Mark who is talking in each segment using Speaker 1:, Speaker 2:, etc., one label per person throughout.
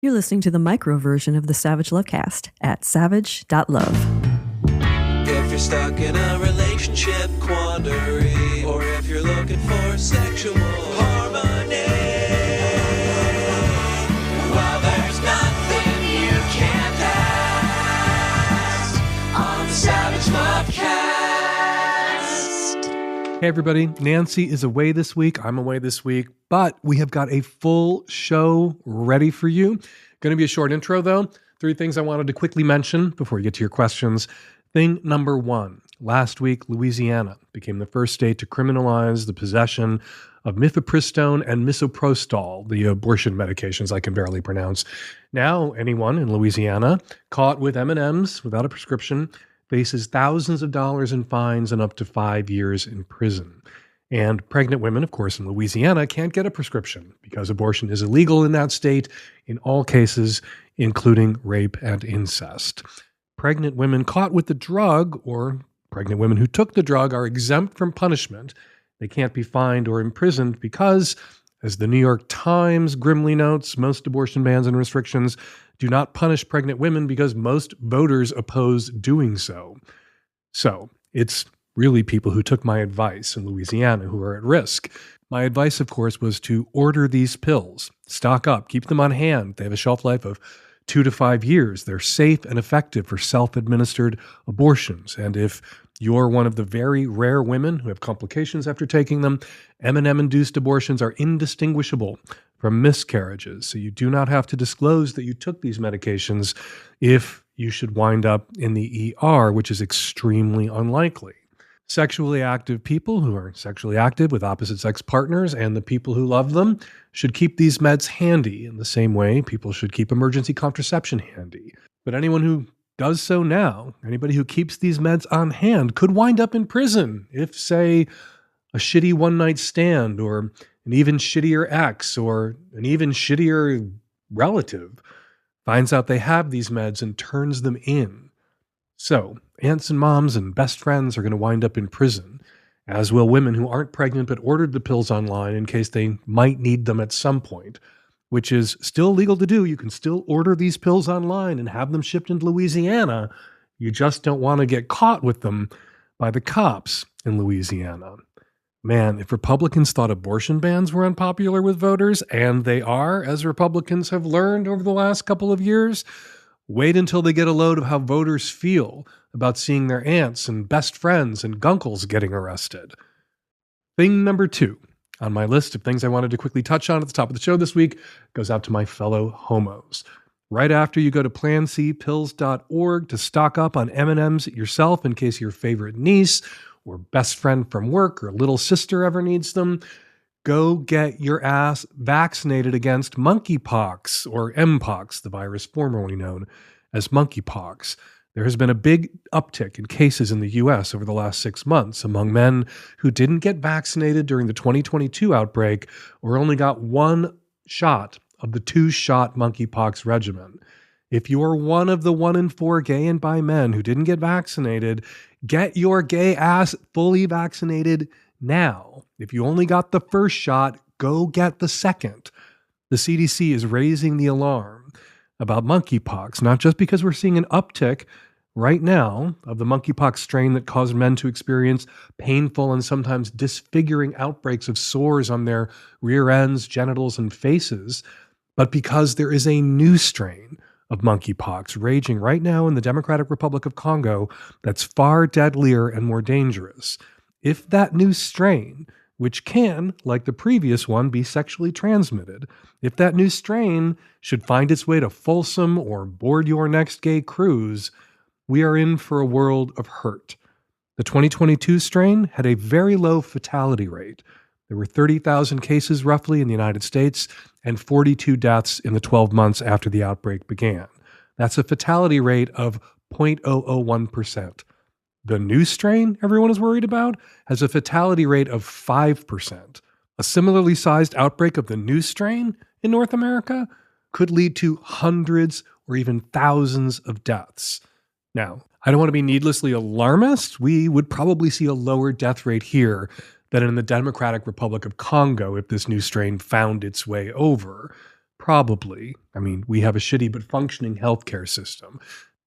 Speaker 1: You're listening to the micro version of the Savage Lovecast at savage.love.
Speaker 2: If you're stuck in a relationship quandary, or if you're looking for sexual harmony, well, there's nothing you can't ask on the Savage Lovecast.
Speaker 3: Hey everybody, Nancy is away this week, I'm away this week, but we have got a full show ready for you. Going to be a short intro though. 3 things I wanted to quickly mention before we get to your questions. Thing number 1, last week, Louisiana became the first state to criminalize the possession of mifepristone and misoprostol, the abortion medications I can barely pronounce. Now, anyone in Louisiana caught with M&Ms without a prescription faces thousands of dollars in fines and up to 5 years in prison. And pregnant women, of course, in Louisiana can't get a prescription because abortion is illegal in that state in all cases, including rape and incest. Pregnant women caught with the drug, or pregnant women who took the drug, are exempt from punishment. They can't be fined or imprisoned because, as the New York Times grimly notes, most abortion bans and restrictions do not punish pregnant women because most voters oppose doing so. So, it's really people who took my advice in Louisiana who are at risk. My advice, of course, was to order these pills, stock up, keep them on hand. They have a shelf life of 2 to 5 years. They're safe and effective for self-administered abortions. And if you're one of the very rare women who have complications after taking them, M&M-induced abortions are indistinguishable from miscarriages. So you do not have to disclose that you took these medications if you should wind up in the ER, which is extremely unlikely. Sexually active people who are sexually active with opposite-sex partners and the people who love them should keep these meds handy in the same way people should keep emergency contraception handy. But anyone who does so now, anybody who keeps these meds on hand, could wind up in prison if, say, a shitty one-night stand or an even shittier ex or an even shittier relative finds out they have these meds and turns them in. So, aunts and moms and best friends are going to wind up in prison, as will women who aren't pregnant but ordered the pills online in case they might need them at some point, which is still legal to do. You can still order these pills online and have them shipped into Louisiana. You just don't want to get caught with them by the cops in Louisiana. Man, if Republicans thought abortion bans were unpopular with voters, and they are, as Republicans have learned over the last couple of years, wait until they get a load of how voters feel about seeing their aunts and best friends and gunkles getting arrested. Thing number 2 on my list of things I wanted to quickly touch on at the top of the show this week goes out to my fellow homos. Right after you go to plancpills.org to stock up on M&Ms yourself in case your favorite niece or best friend from work or little sister ever needs them, go get your ass vaccinated against monkeypox, or Mpox, the virus formerly known as monkeypox. There has been a big uptick in cases in the U.S. over the last 6 months among men who didn't get vaccinated during the 2022 outbreak or only got 1 shot of the 2-shot monkeypox regimen. If you are one of the 1 in 4 gay and bi men who didn't get vaccinated, get your gay ass fully vaccinated now. If you only got the first shot, go get the second. The CDC is raising the alarm about monkeypox, not just because we're seeing an uptick right now of the monkeypox strain that caused men to experience painful and sometimes disfiguring outbreaks of sores on their rear ends, genitals, and faces, but because there is a new strain of monkeypox raging right now in the Democratic Republic of Congo that's far deadlier and more dangerous. If that new strain, which can, like the previous one, be sexually transmitted, if that new strain should find its way to Folsom or board your next gay cruise, we are in for a world of hurt. The 2022 strain had a very low fatality rate. There were 30,000 cases roughly in the United States and 42 deaths in the 12 months after the outbreak began. That's a fatality rate of 0.001%. The new strain everyone is worried about has a fatality rate of 5%. A similarly sized outbreak of the new strain in North America could lead to hundreds or even thousands of deaths. Now, I don't want to be needlessly alarmist. We would probably see a lower death rate here than in the Democratic Republic of Congo if this new strain found its way over. Probably. I mean, we have a shitty but functioning healthcare system.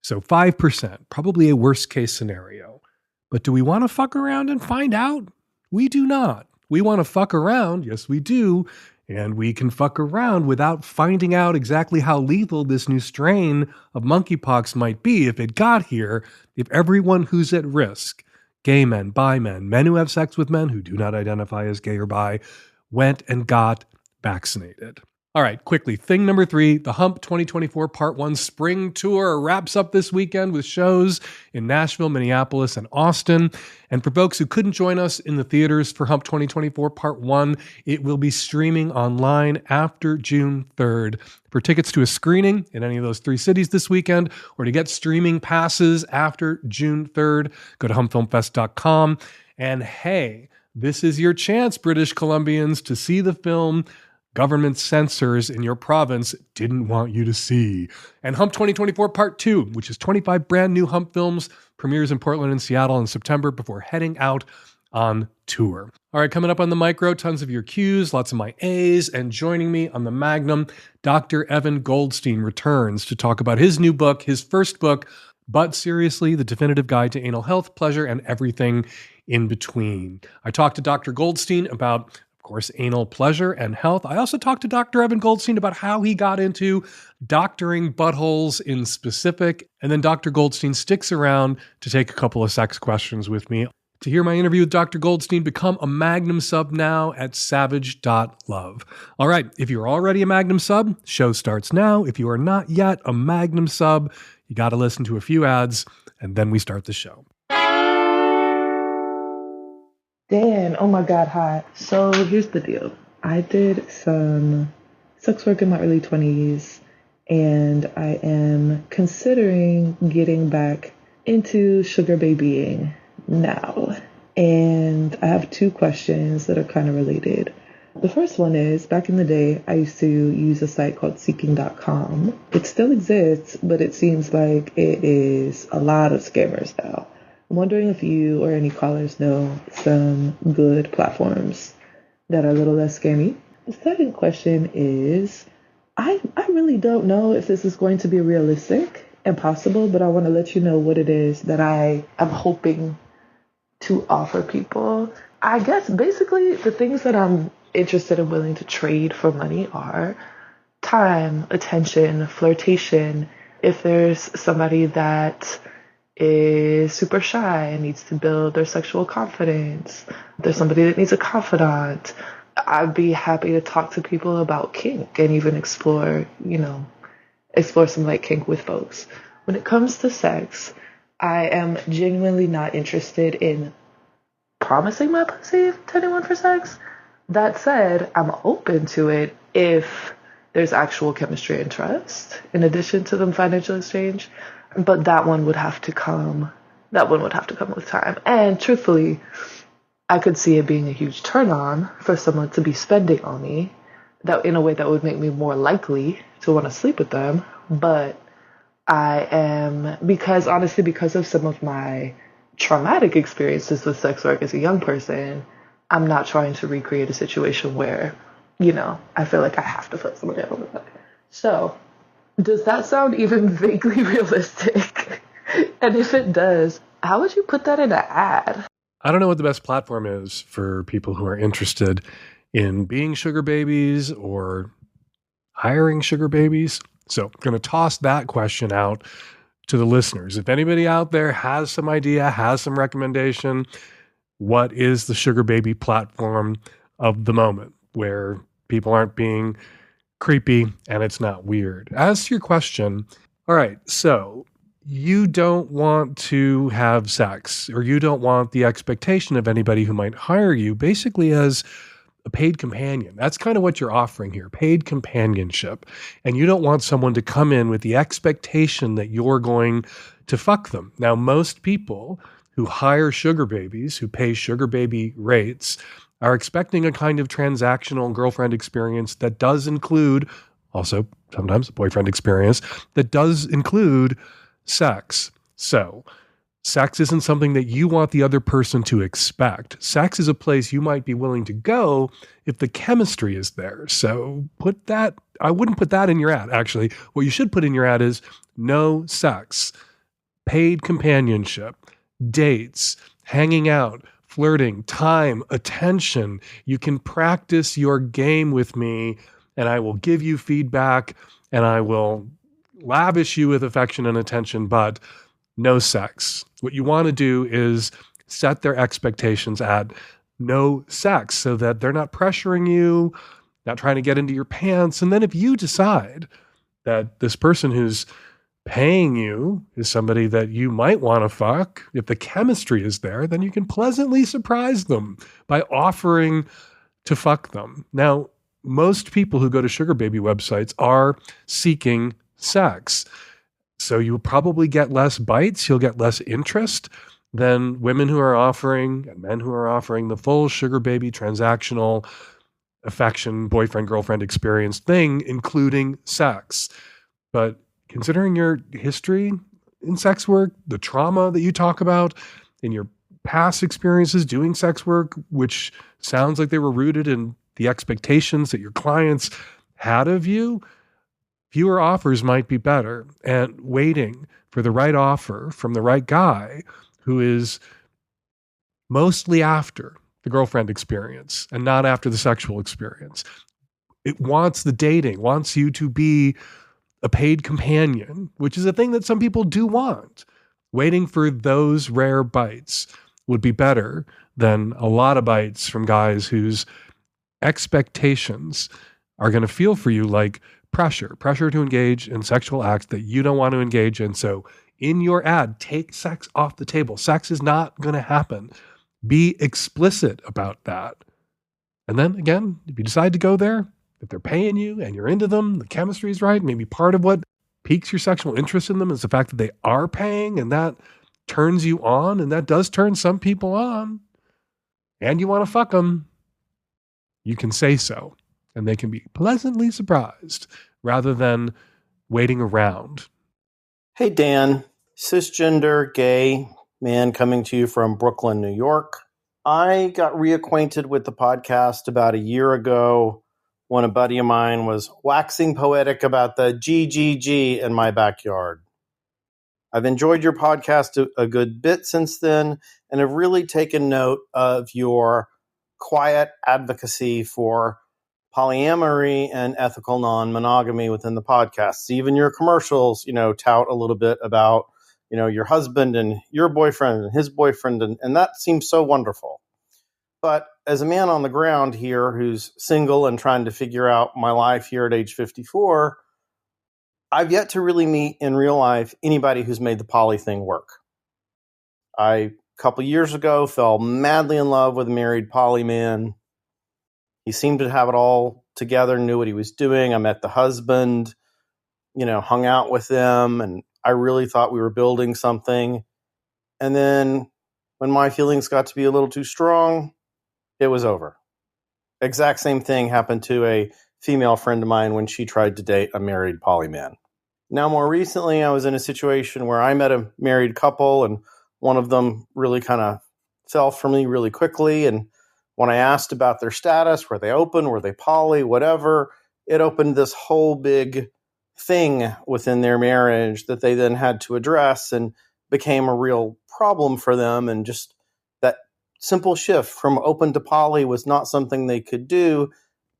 Speaker 3: So 5%, probably a worst case scenario. But do we want to fuck around and find out? We do not. We want to fuck around. Yes, we do. And we can fuck around without finding out exactly how lethal this new strain of monkeypox might be if it got here, if everyone who's at risk, gay men, bi men, men who have sex with men who do not identify as gay or bi, went and got vaccinated. All right, quickly. Thing number 3, the Hump 2024 Part 1 Spring Tour wraps up this weekend with shows in Nashville, Minneapolis, and Austin. And for folks who couldn't join us in the theaters for Hump 2024 Part 1, it will be streaming online after June 3rd. For tickets to a screening in any of those 3 cities this weekend, or to get streaming passes after June 3rd, go to humpfilmfest.com. And hey, this is your chance, British Columbians, to see the film government censors in your province didn't want you to see. And Hump 2024 Part 2, which is 25 brand new Hump films, premieres in Portland and Seattle in September before heading out on tour. All right, coming up on the micro, tons of your Qs, lots of my As, and joining me on the Magnum, Dr. Evan Goldstein returns to talk about his new book, his first book, But Seriously, The Definitive Guide to Anal Health, Pleasure, and Everything in Between. I talked to Dr. Goldstein about, of course, anal pleasure and health. I also talked to Dr. Evan Goldstein about how he got into doctoring buttholes in specific. And then Dr. Goldstein sticks around to take a couple of sex questions with me. To hear my interview with Dr. Goldstein, become a Magnum sub now at savage.love. All right, if you're already a Magnum sub, show starts now. If you are not yet a Magnum sub, you got to listen to a few ads, and then we start the show.
Speaker 4: Dan, oh my God, hi. So here's the deal. I did some sex work in my early 20s, and I am considering getting back into sugar babying now. And I have 2 questions that are kind of related. The first one is, back in the day, I used to use a site called seeking.com. It still exists, but it seems like it is a lot of scammers now. I'm wondering if you or any callers know some good platforms that are a little less scammy. The second question is, I really don't know if this is going to be realistic and possible, but I want to let you know what it is that I am hoping to offer people. I guess basically the things that I'm interested and willing to trade for money are time, attention, flirtation. If there's somebody that is super shy and needs to build their sexual confidence, there's somebody that needs a confidant, I'd be happy to talk to people about kink and even explore some light kink with folks. When it comes to sex, I am genuinely not interested in promising my pussy to anyone for sex. That said, I'm open to it if there's actual chemistry and trust, in addition to the financial exchange. But that one would have to come with time. And truthfully, I could see it being a huge turn on for someone to be spending on me, that in a way that would make me more likely to want to sleep with them. But because of some of my traumatic experiences with sex work as a young person, I'm not trying to recreate a situation where, I feel like I have to put somebody on the back. So, does that sound even vaguely realistic? And if it does, how would you put that in an ad?
Speaker 3: I don't know what the best platform is for people who are interested in being sugar babies or hiring sugar babies. So I'm going to toss that question out to the listeners. If anybody out there has some idea, has some recommendation, what is the sugar baby platform of the moment where people aren't being creepy and it's not weird? As to your question, all right, so you don't want to have sex, or you don't want the expectation of anybody who might hire you basically as a paid companion. That's kind of what you're offering here, paid companionship. And you don't want someone to come in with the expectation that you're going to fuck them. Now, most people who hire sugar babies, who pay sugar baby rates, are expecting a kind of transactional girlfriend experience that does include, also sometimes a boyfriend experience, that does include sex. So Sex isn't something that you want the other person to expect. Sex is a place you might be willing to go if the chemistry is there. So I wouldn't put that in your ad, actually. What you should put in your ad is no sex, paid companionship, dates, hanging out, flirting, time, attention. You can practice your game with me, and I will give you feedback, and I will lavish you with affection and attention, but no sex. What you want to do is set their expectations at no sex so that they're not pressuring you, not trying to get into your pants. And then if you decide that this person who's paying you is somebody that you might want to fuck, if the chemistry is there, then you can pleasantly surprise them by offering to fuck them. Now, most people who go to sugar baby websites are seeking sex. So you'll probably get less bites, you'll get less interest than women who are offering and men who are offering the full sugar baby transactional affection, boyfriend, girlfriend experience thing, including sex. But considering your history in sex work, the trauma that you talk about in your past experiences doing sex work, which sounds like they were rooted in the expectations that your clients had of you, fewer offers might be better. And waiting for the right offer from the right guy who is mostly after the girlfriend experience and not after the sexual experience. It wants the dating, wants you to be a paid companion, which is a thing that some people do want. Waiting for those rare bites would be better than a lot of bites from guys whose expectations are going to feel for you like pressure to engage in sexual acts that you don't want to engage in. So in your ad, take sex off the table. Sex is not going to happen. Be explicit about that. And then again, if you decide to go there, if they're paying you and you're into them, the chemistry is right, maybe part of what piques your sexual interest in them is the fact that they are paying, and that turns you on, and that does turn some people on, and you want to fuck them, you can say so. And they can be pleasantly surprised rather than waiting around.
Speaker 5: Hey, Dan, cisgender gay man coming to you from Brooklyn, New York. I got reacquainted with the podcast about a year ago when a buddy of mine was waxing poetic about the GGG in my backyard. I've enjoyed your podcast a good bit since then and have really taken note of your quiet advocacy for polyamory and ethical non-monogamy within the podcast. Even your commercials, tout a little bit about, your husband and your boyfriend and his boyfriend, and that seems so wonderful. But as a man on the ground here who's single and trying to figure out my life here at age 54, I've yet to really meet in real life anybody who's made the poly thing work. A couple years ago, fell madly in love with a married poly man. He seemed to have it all together, knew what he was doing. I met the husband, hung out with them, and I really thought we were building something. And then when my feelings got to be a little too strong, it was over. Exact same thing happened to a female friend of mine when she tried to date a married poly man. Now, more recently, I was in a situation where I met a married couple, and one of them really kind of fell for me really quickly. And when I asked about their status, were they open, were they poly, whatever, it opened this whole big thing within their marriage that they then had to address and became a real problem for them. And just that simple shift from open to poly was not something they could do.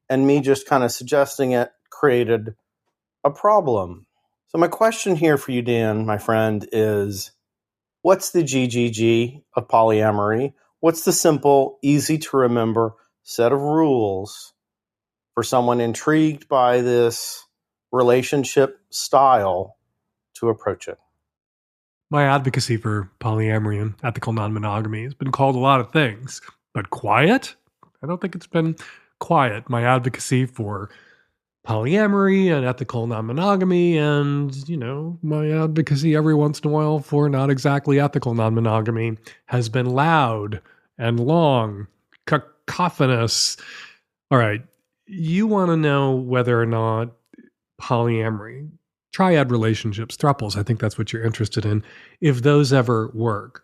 Speaker 5: And me just kind of suggesting it created a problem. So my question here for you, Dan, my friend, is what's the GGG of polyamory? What's the simple, easy to remember set of rules for someone intrigued by this relationship style to approach it?
Speaker 3: My advocacy for polyamory and ethical non-monogamy has been called a lot of things, but quiet? I don't think it's been quiet. My advocacy for polyamory and ethical non-monogamy and, my advocacy every once in a while for not exactly ethical non-monogamy has been loud and long, cacophonous. All right, you want to know whether or not polyamory, triad relationships, thruples, I think that's what you're interested in, if those ever work.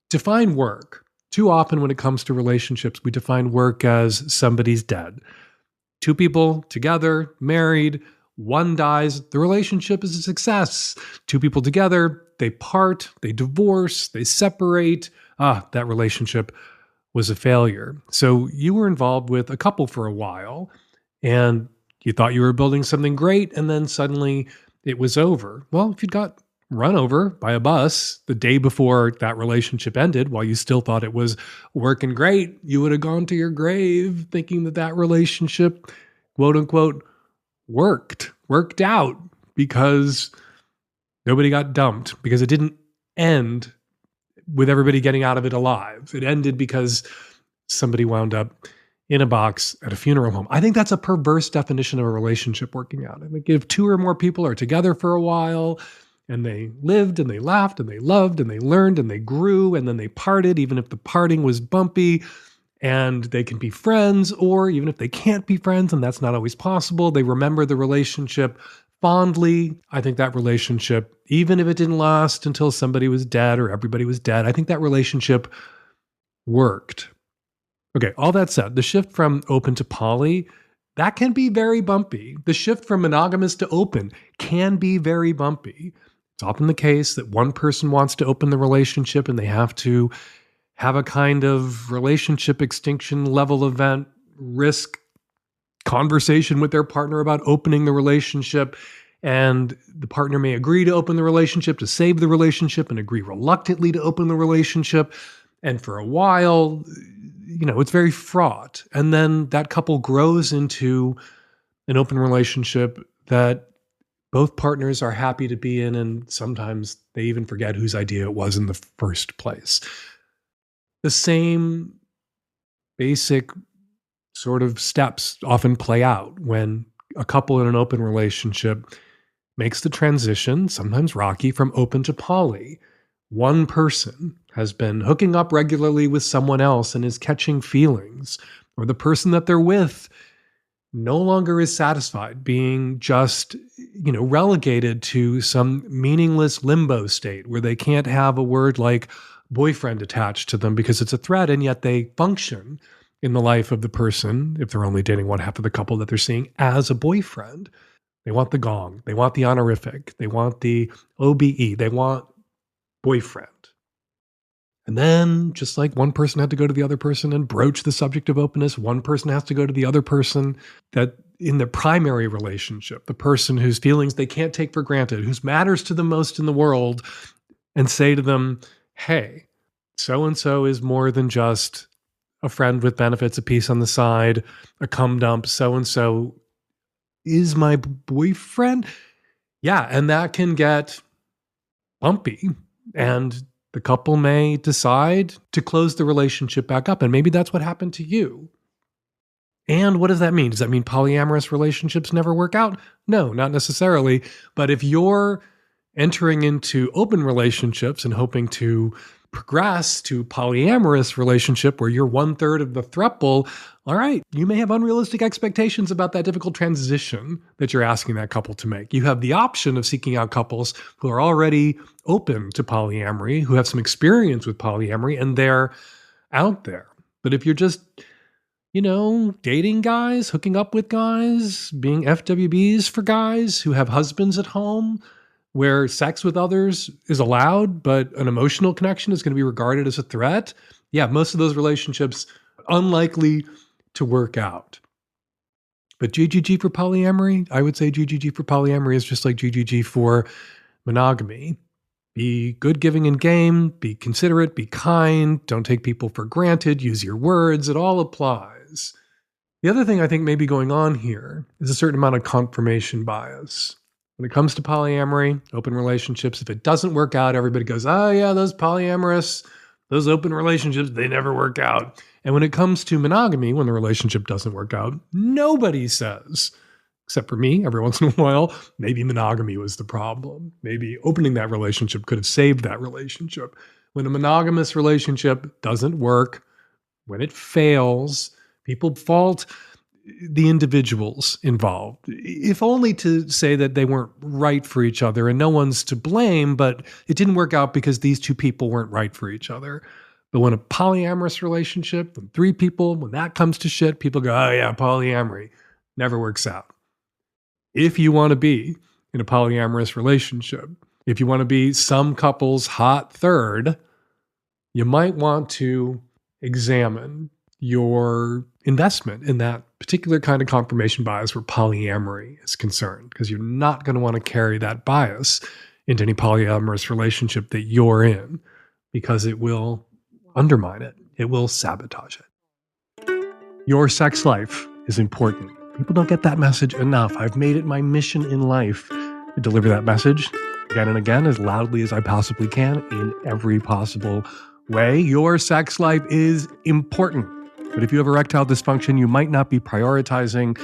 Speaker 3: Define work. Too often when it comes to relationships, we define work as somebody's dead. Two people together, married, one dies, the relationship is a success. Two people together, they part, they divorce, they separate. That relationship was a failure. So you were involved with a couple for a while, and you thought you were building something great, and then suddenly it was over. Well, if you got run over by a bus the day before that relationship ended, while you still thought it was working great, you would have gone to your grave thinking that that relationship, quote unquote, worked out because nobody got dumped, because it didn't end with everybody getting out of it alive. It ended because somebody wound up in a box at a funeral home. I think that's a perverse definition of a relationship working out. I think if two or more people are together for a while and they lived and they laughed and they loved and they learned and they grew and then they parted, even if the parting was bumpy, and they can be friends, or even if they can't be friends, and that's not always possible, they remember the relationship fondly. I think that relationship, even if it didn't last until somebody was dead or everybody was dead, I think that relationship worked. Okay, all that said, the shift from open to poly, that can be very bumpy. The shift from monogamous to open can be very bumpy. It's often the case that one person wants to open the relationship and they have to have a kind of relationship extinction level event, risk conversation with their partner about opening the relationship. And the partner may agree to open the relationship to save the relationship and agree reluctantly to open the relationship. And for a while, it's very fraught. And then that couple grows into an open relationship that both partners are happy to be in. And sometimes they even forget whose idea it was in the first place. The same basic sort of steps often play out when a couple in an open relationship makes the transition, sometimes rocky, from open to poly. One person has been hooking up regularly with someone else and is catching feelings, or the person that they're with no longer is satisfied, being just, relegated to some meaningless limbo state where they can't have a word like boyfriend attached to them because it's a threat, and yet they function in the life of the person, if they're only dating one half of the couple that they're seeing, as a boyfriend. They want the gong. They want the honorific. They want the OBE. They want boyfriend. And then, just like one person had to go to the other person and broach the subject of openness, one person has to go to the other person that in the primary relationship, the person whose feelings they can't take for granted, who matters to them most in the world, and say to them, hey, so-and-so is more than just a friend with benefits, a piece on the side, a cum dump. So-and-so is my boyfriend. Yeah, and that can get bumpy. And the couple may decide to close the relationship back up. And maybe that's what happened to you. And what does that mean? Does that mean polyamorous relationships never work out? No, not necessarily. But if you're entering into open relationships and hoping to progress to polyamorous relationship where you're 1/3 of the throuple, all right, you may have unrealistic expectations about that difficult transition that you're asking that couple to make. You have the option of seeking out couples who are already open to polyamory, who have some experience with polyamory, and they're out there. But if you're just, dating guys, hooking up with guys, being FWBs for guys who have husbands at home, where sex with others is allowed, but an emotional connection is going to be regarded as a threat, yeah, most of those relationships unlikely to work out. But GGG for polyamory, I would say GGG for polyamory is just like GGG for monogamy. Be good, giving, and game. Be considerate. Be kind. Don't take people for granted. Use your words. It all applies. The other thing I think may be going on here is a certain amount of confirmation bias. When it comes to polyamory, open relationships, if it doesn't work out, everybody goes, oh yeah, those polyamorous, those open relationships, they never work out. And when it comes to monogamy, when the relationship doesn't work out, nobody says, except for me, every once in a while, maybe monogamy was the problem. Maybe opening that relationship could have saved that relationship. When a monogamous relationship doesn't work, when it fails, people fault the individuals involved, if only to say that they weren't right for each other and no one's to blame, but it didn't work out because these two people weren't right for each other. But when a polyamorous relationship, when three people, when that comes to shit, people go, oh yeah, polyamory never works out. If you want to be in a polyamorous relationship, if you want to be some couple's hot third, you might want to examine your investment in that particular kind of confirmation bias where polyamory is concerned, because you're not going to want to carry that bias into any polyamorous relationship that you're in, because it will undermine it. It will sabotage it. Your sex life is important. People don't get that message enough. I've made it my mission in life to deliver that message again and again as loudly as I possibly can in every possible way. Your sex life is important. But if you have erectile dysfunction, you might not be prioritizing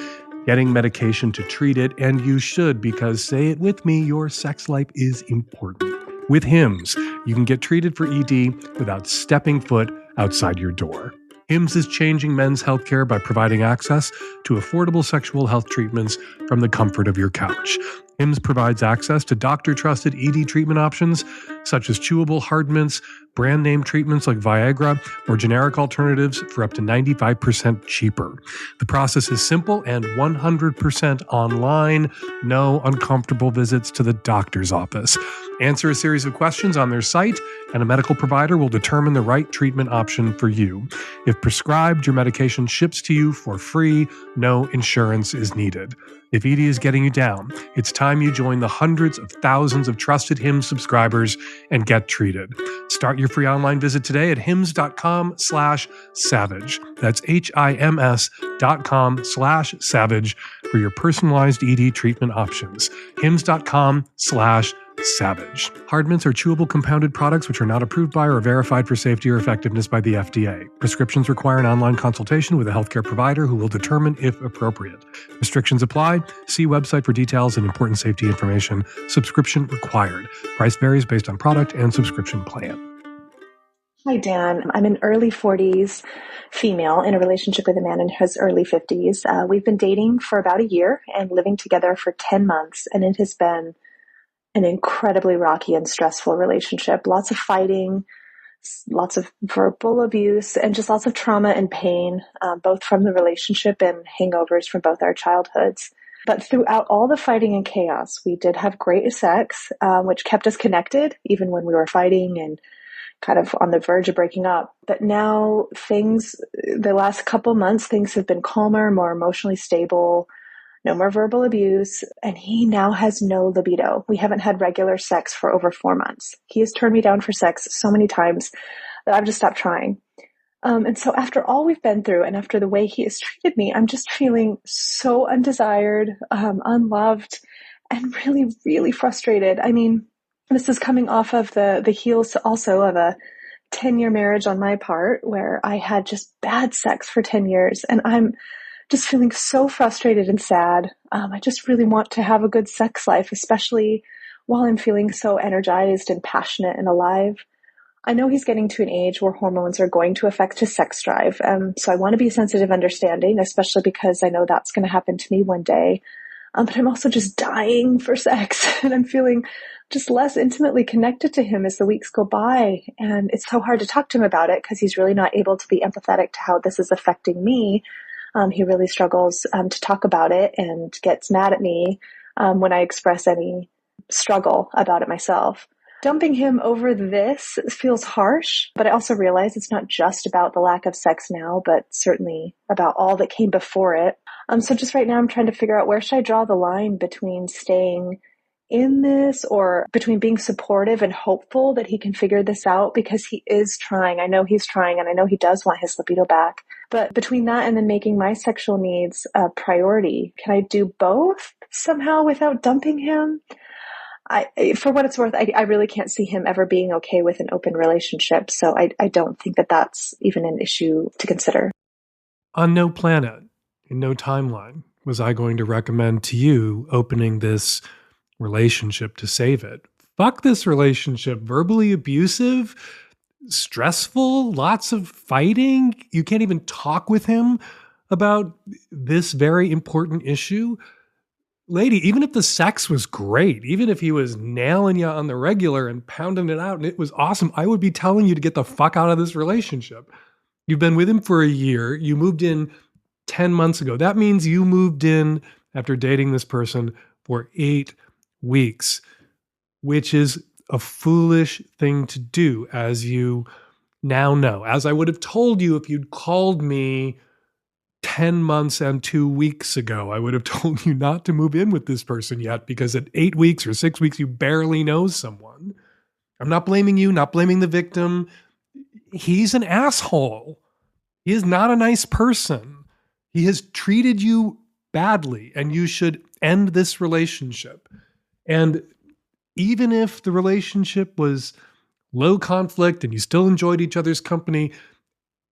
Speaker 3: getting medication to treat it, and you should, because, say it with me, your sex life is important. With Hims, you can get treated for ED without stepping foot outside your door. Hims is changing men's healthcare by providing access to affordable sexual health treatments from the comfort of your couch. Hims provides access to doctor-trusted ED treatment options, such as chewable hard mints, brand name treatments like Viagra, or generic alternatives for up to 95% cheaper. The process is simple and 100% online. No uncomfortable visits to the doctor's office. Answer a series of questions on their site, and a medical provider will determine the right treatment option for you. If prescribed, your medication ships to you for free. No insurance is needed. If ED is getting you down, it's time you join the hundreds of thousands of trusted Hims subscribers and get treated. Start your free online visit today at hims.com/savage. That's HIMS.com/savage for your personalized ED treatment options. hims.com/savage. Hard mints are chewable compounded products which are not approved by or verified for safety or effectiveness by the FDA. Prescriptions require an online consultation with a healthcare provider who will determine if appropriate. Restrictions apply. See website for details and important safety information. Subscription required. Price varies based on product and subscription plan.
Speaker 6: Hi, Dan. I'm an early 40s female in a relationship with a man in his early 50s. We've been dating for about a year and living together for 10 months, and it has been an incredibly rocky and stressful relationship. Lots of fighting, lots of verbal abuse, and just lots of trauma and pain, both from the relationship and hangovers from both our childhoods. But throughout all the fighting and chaos, we did have great sex, which kept us connected, even when we were fighting and kind of on the verge of breaking up. But now the last couple months, things have been calmer, more emotionally stable, no more verbal abuse, and he now has no libido. We haven't had regular sex for over 4 months. He has turned me down for sex so many times that I've just stopped trying. And so after all we've been through and after the way he has treated me, I'm just feeling so undesired, unloved, and really, really frustrated. I mean, this is coming off of the heels also of a 10-year marriage on my part where I had just bad sex for 10 years, and I'm just feeling so frustrated and sad. I just really want to have a good sex life, especially while I'm feeling so energized and passionate and alive. I know he's getting to an age where hormones are going to affect his sex drive. So I want to be sensitive, understanding, especially because I know that's going to happen to me one day. But I'm also just dying for sex, and I'm feeling just less intimately connected to him as the weeks go by. And it's so hard to talk to him about it because he's really not able to be empathetic to how this is affecting me. He really struggles to talk about it and gets mad at me when I express any struggle about it myself. Dumping him over this feels harsh, but I also realize it's not just about the lack of sex now, but certainly about all that came before it. So just right now I'm trying to figure out, where should I draw the line between staying in this or between being supportive and hopeful that he can figure this out, because he is trying. I know he's trying, and I know he does want his libido back. But between that and then making my sexual needs a priority, can I do both somehow without dumping him? For what it's worth, I really can't see him ever being okay with an open relationship. So I don't think that that's even an issue to consider.
Speaker 3: On no planet, in no timeline, was I going to recommend to you opening this relationship to save it. Fuck this relationship. Verbally abusive, stressful, lots of fighting. You can't even talk with him about this very important issue, lady, even if the sex was great, even if he was nailing you on the regular and pounding it out and it was awesome, I would be telling you to get the fuck out of this relationship. You've been with him for a year. You moved in 10 months ago. That means you moved in after dating this person for 8 weeks, which is a foolish thing to do, as you now know. As I would have told you if you'd called me 10 months and 2 weeks ago, I would have told you not to move in with this person yet, because at 8 weeks or 6 weeks, you barely know someone. I'm not blaming you, not blaming the victim. He's an asshole. He is not a nice person. He has treated you badly, and you should end this relationship. And even if the relationship was low conflict and you still enjoyed each other's company,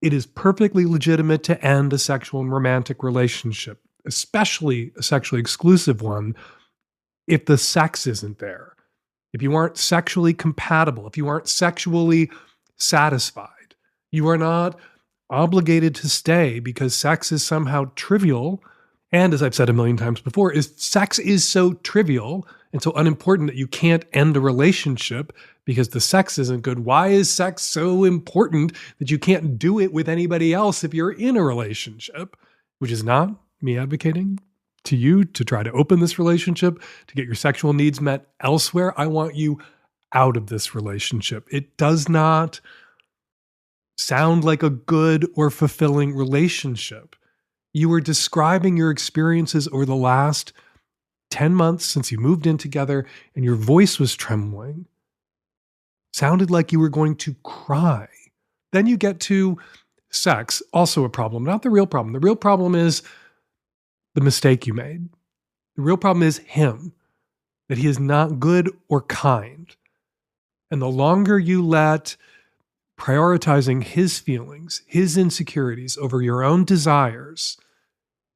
Speaker 3: it is perfectly legitimate to end a sexual and romantic relationship, especially a sexually exclusive one, if the sex isn't there. If you aren't sexually compatible, if you aren't sexually satisfied, you are not obligated to stay because sex is somehow trivial. And as I've said a million times before, sex is so trivial and so unimportant that you can't end a relationship because the sex isn't good. Why is sex so important that you can't do it with anybody else if you're in a relationship? Which is not me advocating to you to try to open this relationship, to get your sexual needs met elsewhere. I want you out of this relationship. It does not sound like a good or fulfilling relationship. You were describing your experiences over the last 10 months since you moved in together, and your voice was trembling. Sounded like you were going to cry. Then you get to sex, also a problem, not the real problem. The real problem is the mistake you made. The real problem is him, that he is not good or kind. And the longer you let prioritizing his feelings, his insecurities over your own desires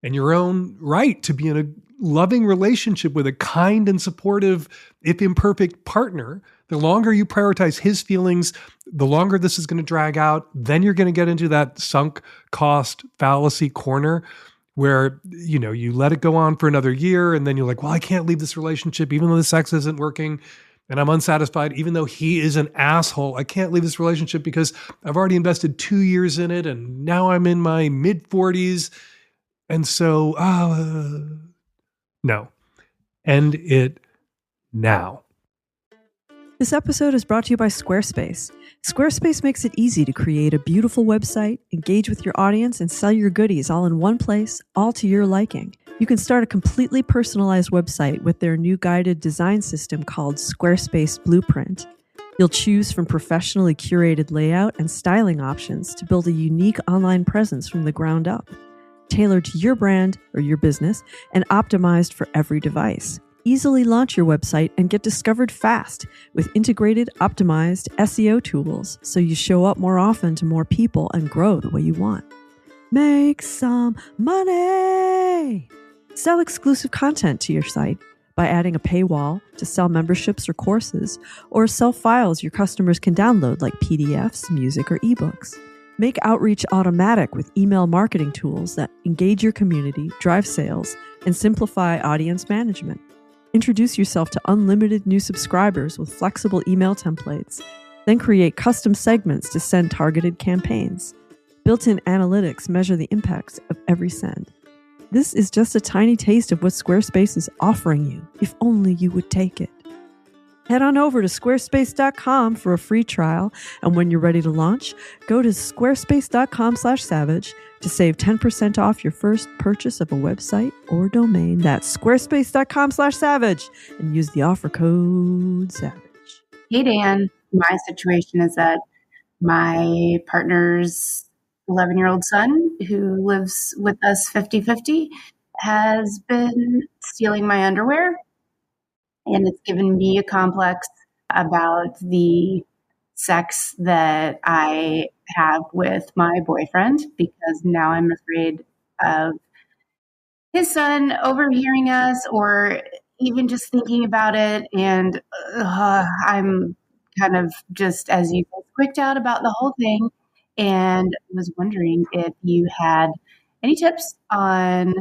Speaker 3: and your own right to be in a loving relationship with a kind and supportive, if imperfect, partner, the longer you prioritize his feelings, the longer this is going to drag out. Then you're going to get into that sunk cost fallacy corner where, you let it go on for another year and then you're like, well, I can't leave this relationship even though the sex isn't working. And I'm unsatisfied, even though he is an asshole. I can't leave this relationship because I've already invested 2 years in it, and now I'm in my mid-40s. And so, no. End it now.
Speaker 1: This episode is brought to you by Squarespace. Squarespace makes it easy to create a beautiful website, engage with your audience, and sell your goodies all in one place, all to your liking. You can start a completely personalized website with their new guided design system called Squarespace Blueprint. You'll choose from professionally curated layout and styling options to build a unique online presence from the ground up, tailored to your brand or your business and optimized for every device. Easily launch your website and get discovered fast with integrated, optimized SEO tools so you show up more often to more people and grow the way you want. Make some money! Sell exclusive content to your site by adding a paywall to sell memberships or courses, or sell files your customers can download like PDFs, music, or ebooks. Make outreach automatic with email marketing tools that engage your community, drive sales, and simplify audience management. Introduce yourself to unlimited new subscribers with flexible email templates. Then create custom segments to send targeted campaigns. Built-in analytics measure the impacts of every send. This is just a tiny taste of what Squarespace is offering you, if only you would take it. Head on over to squarespace.com for a free trial, and when you're ready to launch, go to squarespace.com/savage to save 10% off your first purchase of a website or domain. That's squarespace.com/savage and use the offer code SAVAGE.
Speaker 7: Hey, Dan. My situation is that my partner's 11-year-old son, who lives with us 50-50, has been stealing my underwear. And it's given me a complex about the sex that I have with my boyfriend, because now I'm afraid of his son overhearing us or even just thinking about it. And I'm kind of just, as you guys, freaked out about the whole thing, and was wondering if you had any tips on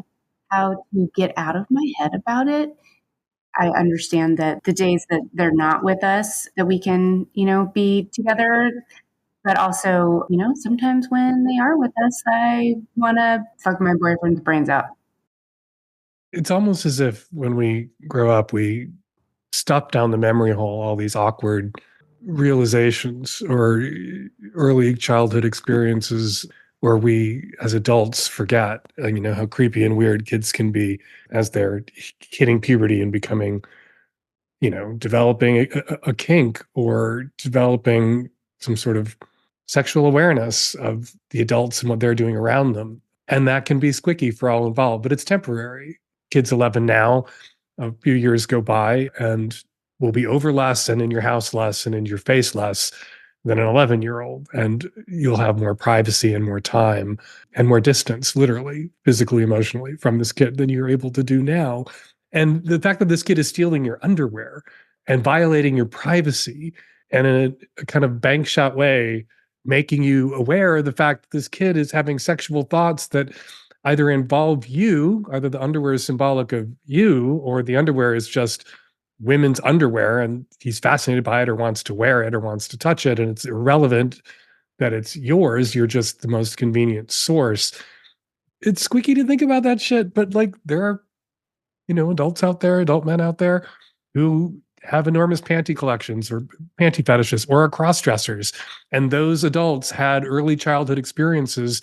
Speaker 7: how to get out of my head about it? I understand that the days that they're not with us, that we can, be together. But also, sometimes when they are with us, I want to fuck my boyfriend's brains out.
Speaker 3: It's almost as if when we grow up, we stuff down the memory hole all these awkward realizations or early childhood experiences where we as adults forget, how creepy and weird kids can be as they're hitting puberty and becoming, developing a kink or developing some sort of sexual awareness of the adults and what they're doing around them. And that can be squicky for all involved, but it's temporary. Kid's 11 now, a few years go by and will be over less and in your house less and in your face less than an 11-year-old. And you'll have more privacy and more time and more distance, literally, physically, emotionally, from this kid than you're able to do now. And the fact that this kid is stealing your underwear and violating your privacy and in a kind of bank shot way, making you aware of the fact that this kid is having sexual thoughts that either involve you, either the underwear is symbolic of you, or the underwear is just women's underwear and he's fascinated by it or wants to wear it or wants to touch it. And it's irrelevant that it's yours. You're just the most convenient source. It's squeaky to think about that shit, but like there are, adults out there, adult men out there who have enormous panty collections or panty fetishes or are cross-dressers. And those adults had early childhood experiences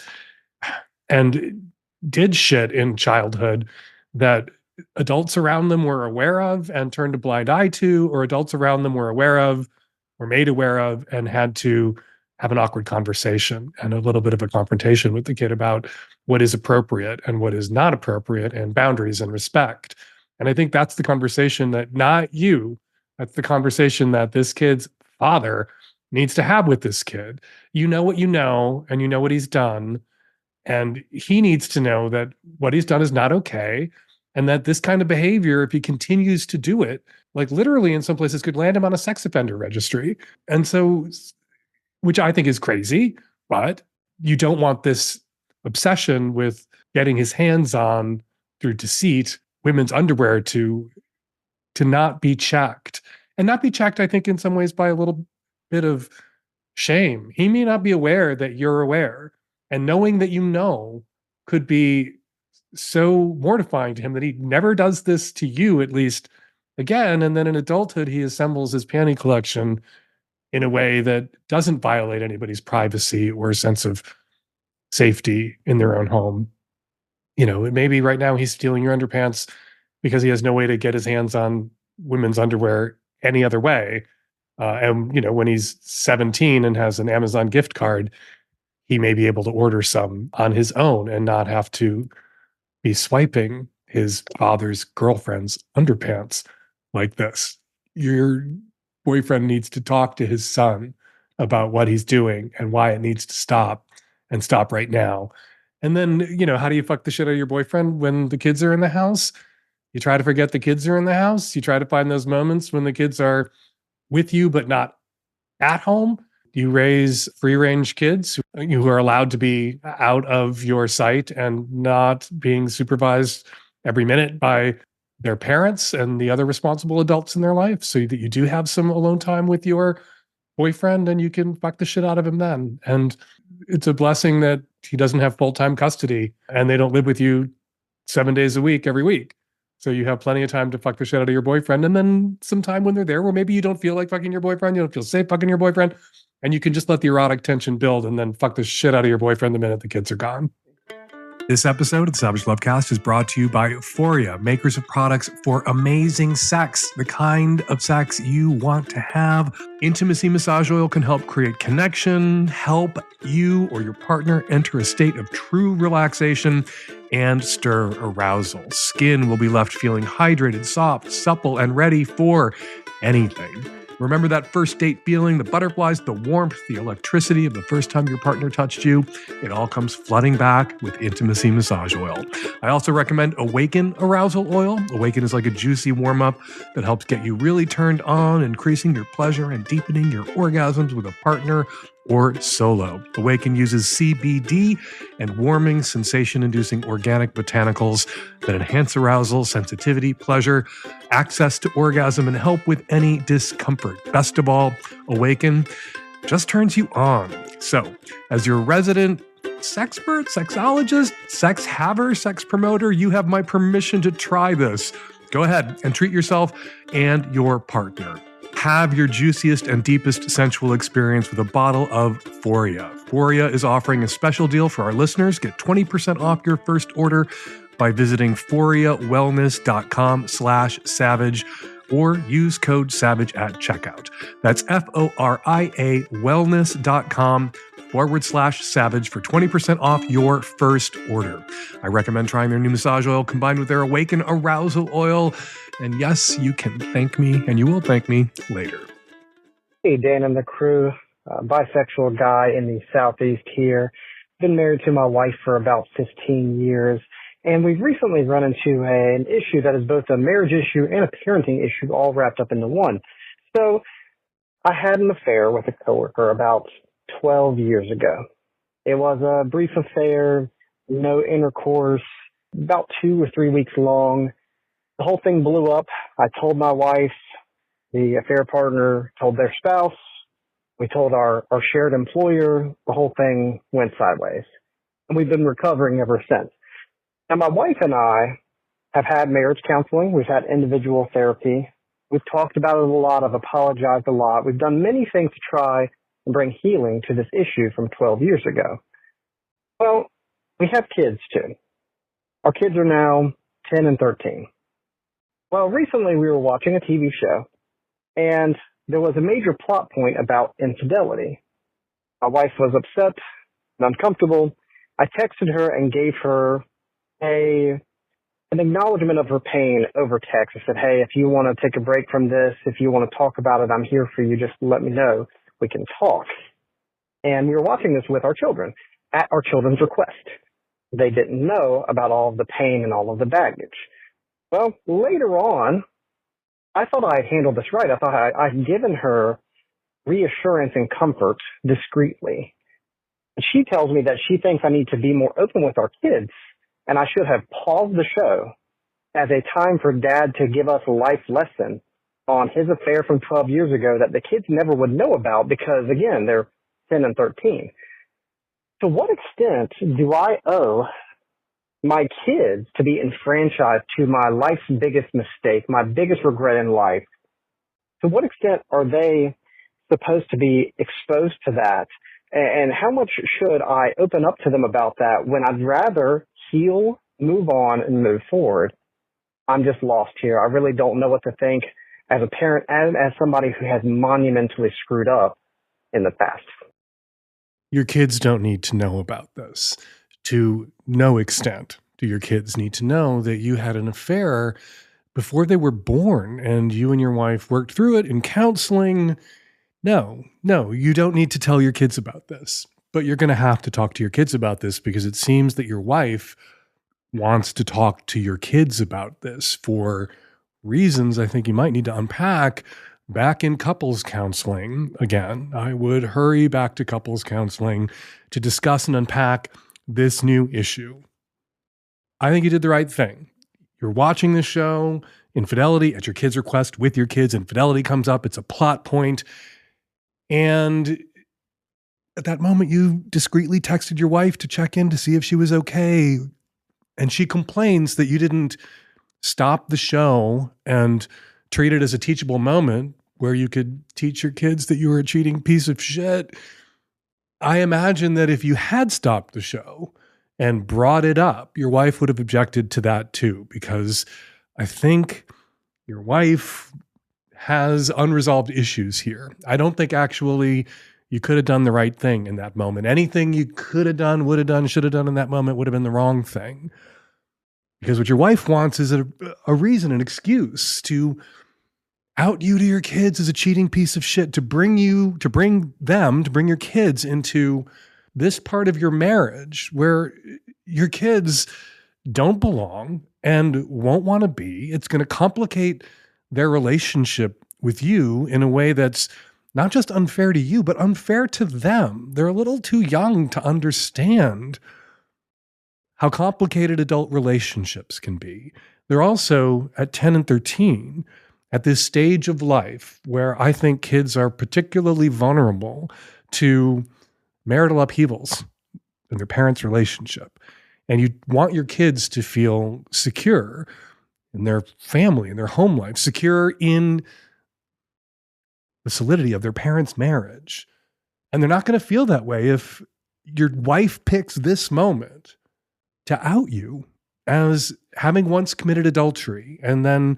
Speaker 3: and did shit in childhood that adults around them were aware of and turned a blind eye to, or adults around them were aware of or made aware of and had to have an awkward conversation and a little bit of a confrontation with the kid about what is appropriate and what is not appropriate and boundaries and respect. And I think that's the conversation that not you, that's the conversation that this kid's father needs to have with this kid. You know what you know, and you know what he's done. And he needs to know that what he's done is not okay. And that this kind of behavior, if he continues to do it, like literally in some places could land him on a sex offender registry. And so, which I think is crazy, but you don't want this obsession with getting his hands on, through deceit, women's underwear to not be checked. And not be checked, I think, in some ways by a little bit of shame. He may not be aware that you're aware. And knowing that you know could be so mortifying to him that he never does this to you, at least again. And then in adulthood, he assembles his panty collection in a way that doesn't violate anybody's privacy or sense of safety in their own home. Maybe right now he's stealing your underpants because he has no way to get his hands on women's underwear any other way. And when he's 17 and has an Amazon gift card, he may be able to order some on his own and not have to be swiping his father's girlfriend's underpants like this. Your boyfriend needs to talk to his son about what he's doing and why it needs to stop and stop right now. And then, how do you fuck the shit out of your boyfriend when the kids are in the house? You try to forget the kids are in the house. You try to find those moments when the kids are with you, but not at home. You raise free-range kids who are allowed to be out of your sight and not being supervised every minute by their parents and the other responsible adults in their life, so that you do have some alone time with your boyfriend and you can fuck the shit out of him then. And it's a blessing that he doesn't have full-time custody and they don't live with you 7 days a week, every week. So you have plenty of time to fuck the shit out of your boyfriend. And then some time when they're there where maybe you don't feel like fucking your boyfriend, you don't feel safe fucking your boyfriend, and you can just let the erotic tension build and then fuck the shit out of your boyfriend the minute the kids are gone. This episode of the Savage Lovecast is brought to you by Euphoria, makers of products for amazing sex, the kind of sex you want to have. Intimacy massage oil can help create connection, help you or your partner enter a state of true relaxation, and stir arousal. Skin will be left feeling hydrated, soft, supple, and ready for anything. Remember that first date feeling, the butterflies, the warmth, the electricity of the first time your partner touched you? It all comes flooding back with Intimacy Massage Oil. I also recommend Awaken Arousal Oil. Awaken is like a juicy warm-up that helps get you really turned on, increasing your pleasure and deepening your orgasms with a partner or solo. Awaken uses CBD and warming, sensation-inducing organic botanicals that enhance arousal, sensitivity, pleasure, access to orgasm, and help with any discomfort. Best of all, Awaken just turns you on. So, as your resident sexpert, sexologist, sex haver, sex promoter, you have my permission to try this. Go ahead and treat yourself and your partner. Have your juiciest and deepest sensual experience with a bottle of Foria. Foria is offering a special deal for our listeners. Get 20% off your first order by visiting foriawellness.com/savage or use code SAVAGE at checkout. That's FORIA wellness.com/savage for 20% off your first order. I recommend trying their new massage oil combined with their Awaken Arousal Oil. And yes, you can thank me, and you will thank me later.
Speaker 8: Hey, Dan and the crew. Bisexual guy in the Southeast here. Been married to my wife for about 15 years. And we've recently run into an issue that is both a marriage issue and a parenting issue all wrapped up into one. So I had an affair with a coworker about 12 years ago. It was a brief affair, no intercourse, about 2 or 3 weeks long. The whole thing blew up. I told my wife, the affair partner told their spouse, we told our shared employer, the whole thing went sideways. And we've been recovering ever since. Now, my wife and I have had marriage counseling. We've had individual therapy. We've talked about it a lot. I've apologized a lot. We've done many things to try and bring healing to this issue from 12 years ago. Well, we have kids too. Our kids are now 10 and 13. Well, recently we were watching a TV show, and there was a major plot point about infidelity. My wife was upset and uncomfortable. I texted her and gave her an acknowledgement of her pain over text. I said, hey, if you want to take a break from this, if you want to talk about it, I'm here for you. Just let me know. We can talk. And we were watching this with our children at our children's request. They didn't know about all of the pain and all of the baggage. Well, later on, I thought I had handled this right. I thought I'd given her reassurance and comfort discreetly. And she tells me that she thinks I need to be more open with our kids, and I should have paused the show as a time for Dad to give us a life lesson on his affair from 12 years ago that the kids never would know about because, again, they're 10 and 13. To what extent do I owe my kids to be enfranchised to my life's biggest mistake, my biggest regret in life? To what extent are they supposed to be exposed to that? And how much should I open up to them about that when I'd rather heal, move on, and move forward? I'm just lost here. I really don't know what to think as a parent and as somebody who has monumentally screwed up in the past.
Speaker 3: Your kids don't need to know about this. To no extent do your kids need to know that you had an affair before they were born and you and your wife worked through it in counseling. No, you don't need to tell your kids about this, but you're going to have to talk to your kids about this because it seems that your wife wants to talk to your kids about this for reasons I think you might need to unpack back in couples counseling. Again, I would hurry back to couples counseling to discuss and unpack this new issue. I think you did the right thing. You're watching this show, infidelity at your kids' request with your kids. Infidelity comes up. It's a plot point. And at that moment, you discreetly texted your wife to check in to see if she was okay. And she complains that you didn't stop the show and treat it as a teachable moment where you could teach your kids that you were a cheating piece of shit. I imagine that if you had stopped the show and brought it up, your wife would have objected to that too, because I think your wife has unresolved issues here. I don't think actually you could have done the right thing in that moment. Anything you could have done, would have done, should have done in that moment would have been the wrong thing. Because what your wife wants is a reason, an excuse to out you to your kids as a cheating piece of shit, to bring your kids into this part of your marriage where your kids don't belong and won't want to be. It's going to complicate their relationship with you in a way that's not just unfair to you, but unfair to them. They're a little too young to understand how complicated adult relationships can be. They're also at 10 and 13 at this stage of life where I think kids are particularly vulnerable to marital upheavals in their parents' relationship. And you want your kids to feel secure in their family, in their home life, secure in the solidity of their parents' marriage. And they're not going to feel that way if your wife picks this moment to out you as having once committed adultery and then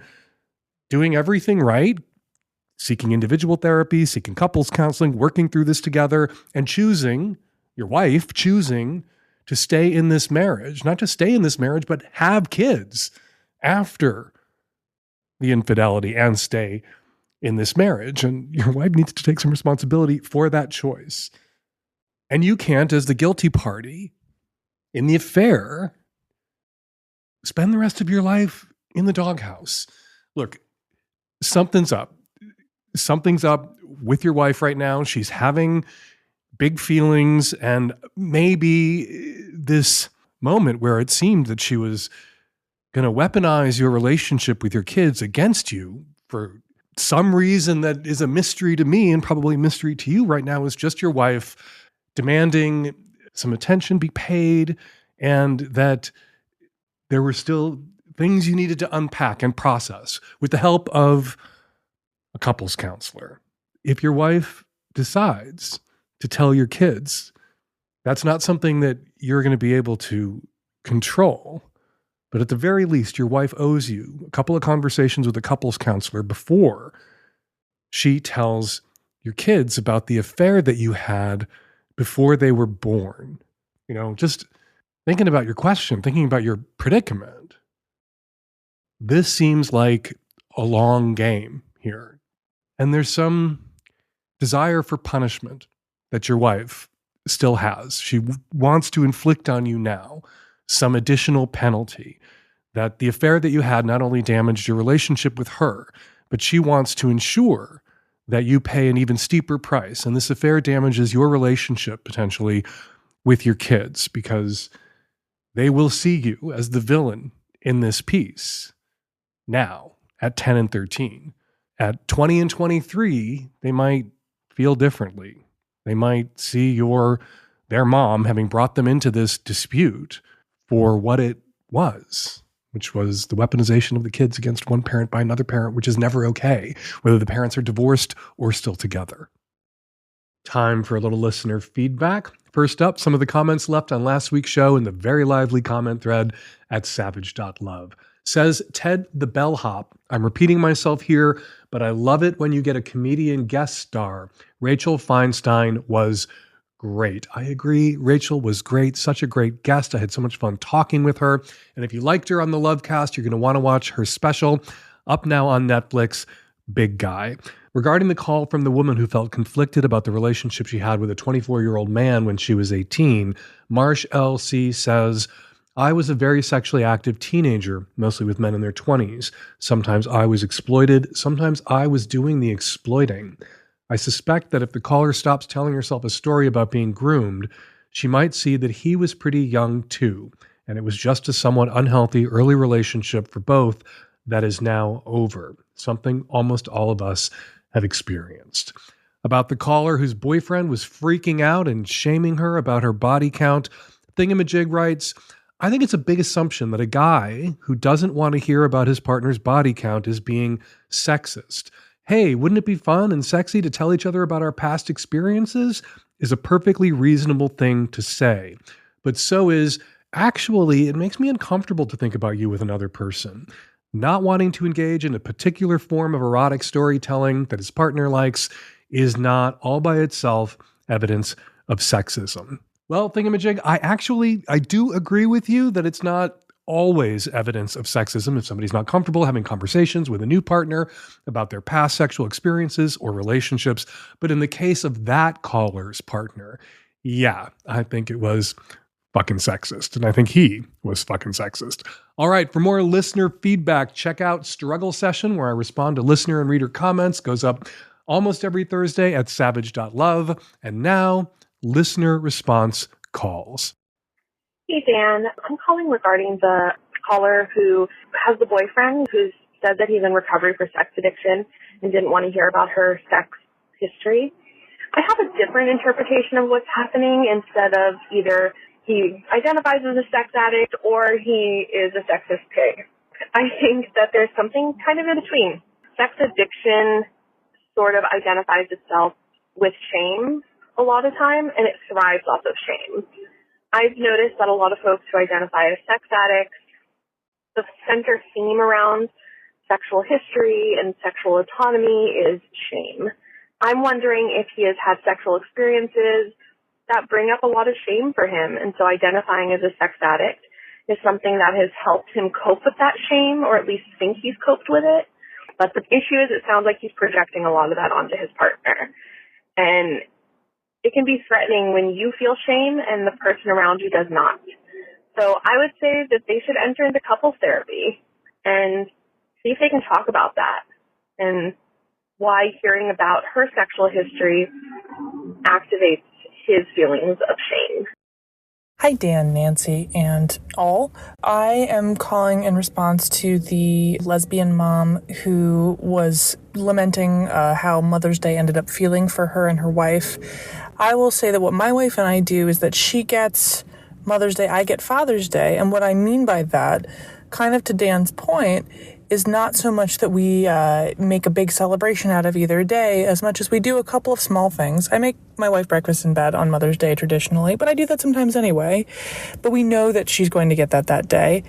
Speaker 3: doing everything right, seeking individual therapy, seeking couples counseling, working through this together, and choosing, your wife choosing to stay in this marriage, not just stay in this marriage, but have kids after the infidelity and stay in this marriage. And your wife needs to take some responsibility for that choice. And you can't, as the guilty party in the affair, spend the rest of your life in the doghouse. Look, something's up. Something's up with your wife right now. She's having big feelings, and maybe this moment where it seemed that she was going to weaponize your relationship with your kids against you for some reason that is a mystery to me and probably a mystery to you right now is just your wife demanding some attention be paid, and that there were still things you needed to unpack and process with the help of a couples counselor. If your wife decides to tell your kids, that's not something that you're going to be able to control. But at the very least, your wife owes you a couple of conversations with a couples counselor before she tells your kids about the affair that you had before they were born. You know, just thinking about your question, thinking about your predicament, this seems like a long game here. And there's some desire for punishment that your wife still has. She wants to inflict on you now some additional penalty, that the affair that you had not only damaged your relationship with her, but she wants to ensure that you pay an even steeper price. And this affair damages your relationship potentially with your kids because they will see you as the villain in this piece now at 10 and 13. At 20 and 23, they might feel differently. They might see their mom having brought them into this dispute for what it was, which was the weaponization of the kids against one parent by another parent, which is never okay, whether the parents are divorced or still together. Time for a little listener feedback. First up, some of the comments left on last week's show in the very lively comment thread at savage.love. Says Ted the Bellhop, I'm repeating myself here, but I love it when you get a comedian guest star. Rachel Feinstein was great. I agree. Rachel was great. Such a great guest. I had so much fun talking with her. And if you liked her on the Lovecast, you're going to want to watch her special up now on Netflix, Big Guy. Regarding the call from the woman who felt conflicted about the relationship she had with a 24-year-old man when she was 18, Marsh LC says, I was a very sexually active teenager, mostly with men in their 20s. Sometimes I was exploited. Sometimes I was doing the exploiting. I suspect that if the caller stops telling herself a story about being groomed, she might see that he was pretty young too, and it was just a somewhat unhealthy early relationship for both that is now over, something almost all of us have experienced. About the caller whose boyfriend was freaking out and shaming her about her body count, Thingamajig writes, I think it's a big assumption that a guy who doesn't want to hear about his partner's body count is being sexist. Hey, wouldn't it be fun and sexy to tell each other about our past experiences? Is a perfectly reasonable thing to say. But so is, actually, it makes me uncomfortable to think about you with another person. Not wanting to engage in a particular form of erotic storytelling that his partner likes is not all by itself evidence of sexism. Well, Thingamajig, I do agree with you that it's not always evidence of sexism if somebody's not comfortable having conversations with a new partner about their past sexual experiences or relationships. But in the case of that caller's partner, yeah, I think it was fucking sexist. And I think he was fucking sexist. All right, for more listener feedback, check out Struggle Session, where I respond to listener and reader comments. Goes up almost every Thursday at savage.love. And now, listener response calls.
Speaker 9: Hey, Dan. I'm calling regarding the caller who has the boyfriend who's said that he's in recovery for sex addiction and didn't want to hear about her sex history. I have a different interpretation of what's happening. Instead of either he identifies as a sex addict or he is a sexist pig. I think that there's something kind of in between. Sex addiction sort of identifies itself with shame a lot of time, and it thrives off of shame. I've noticed that a lot of folks who identify as sex addicts, the center theme around sexual history and sexual autonomy is shame. I'm wondering if he has had sexual experiences that bring up a lot of shame for him, and so identifying as a sex addict is something that has helped him cope with that shame, or at least think he's coped with it. But the issue is it sounds like he's projecting a lot of that onto his partner. And it can be threatening when you feel shame and the person around you does not. So I would say that they should enter into couples therapy and see if they can talk about that and why hearing about her sexual history activates his feelings of shame.
Speaker 10: Hi, Dan, Nancy, and all. I am calling in response to the lesbian mom who was lamenting how Mother's Day ended up feeling for her and her wife. I will say that what my wife and I do is that she gets Mother's Day, I get Father's Day. And what I mean by that, kind of to Dan's point, is not so much that we make a big celebration out of either day as much as we do a couple of small things. I make my wife breakfast in bed on Mother's Day traditionally, but I do that sometimes anyway. But we know that she's going to get that day.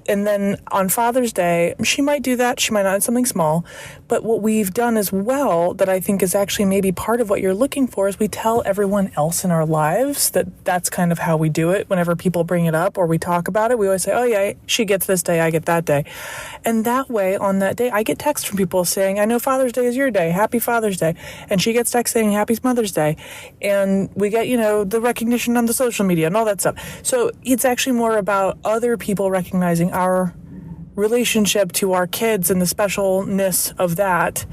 Speaker 10: And then on Father's Day, she might do that. She might not, it's something small. But what we've done as well that I think is actually maybe part of what you're looking for is we tell everyone else in our lives that that's kind of how we do it. Whenever people bring it up or we talk about it, we always say, oh yeah, she gets this day, I get that day. And that way, on that day, I get texts from people saying, I know Father's Day is your day. Happy Father's Day. And she gets text saying, Happy Mother's Day. And we get, the recognition on the social media and all that stuff. So it's actually more about other people recognizing our relationship to our kids and the specialness of that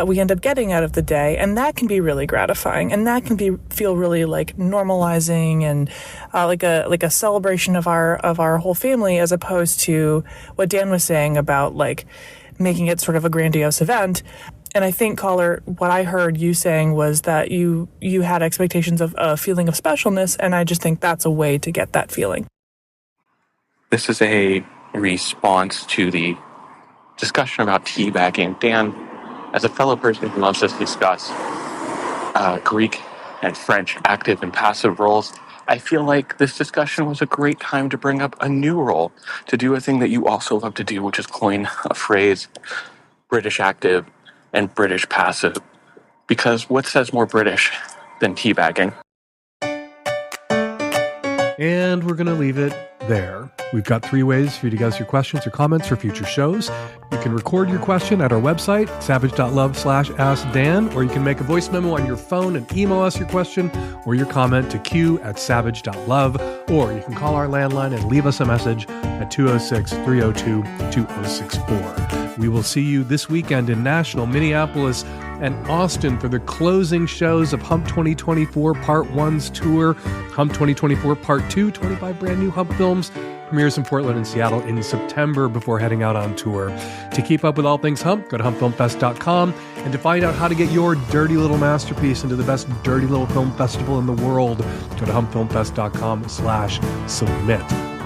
Speaker 10: we end up getting out of the day. And that can be really gratifying. And that can feel really like normalizing and like a celebration of our whole family, as opposed to what Dan was saying about like making it sort of a grandiose event. And I think, caller, what I heard you saying was that you had expectations of a feeling of specialness, and I just think that's a way to get that feeling.
Speaker 11: This is a response to the discussion about teabagging. Dan, as a fellow person who loves to discuss Greek and French active and passive roles, I feel like this discussion was a great time to bring up a new role, to do a thing that you also love to do, which is coin a phrase, British active and British passive. Because what says more British than teabagging?
Speaker 3: And we're going to leave it there. We've got 3 ways for you to get us your questions or comments for future shows. You can record your question at our website, savage.love/askdan, or you can make a voice memo on your phone and email us your question or your comment to q@savage.love, or you can call our landline and leave us a message at 206-302-2064. We will see you this weekend in Nashville, Minneapolis, and Austin for the closing shows of Hump 2024 Part 1's tour. Hump 2024 Part 2, 25 brand new Hump films, premieres in Portland and Seattle in September before heading out on tour. To keep up with all things Hump, go to humpfilmfest.com, and to find out how to get your dirty little masterpiece into the best dirty little film festival in the world, go to humpfilmfest.com/submit.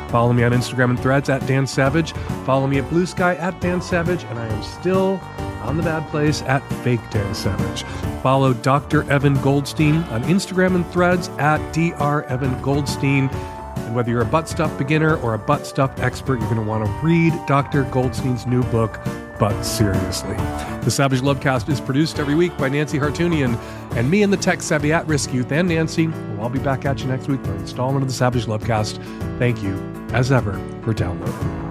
Speaker 3: Follow me on Instagram and Threads at Dan Savage. Follow me at Blue Sky at Dan Savage, and I am still on The Bad Place at Fake Dan Savage. Follow Dr. Evan Goldstein on Instagram and Threads at Dr. Evan Goldstein. And whether you're a butt stuff beginner or a butt stuff expert, you're going to want to read Dr. Goldstein's new book, But Seriously. The Savage Lovecast is produced every week by Nancy Hartunian and me and the tech-savvy at-risk youth and Nancy. We'll all be back at you next week for an installment of the Savage Lovecast. Thank you, as ever, for downloading.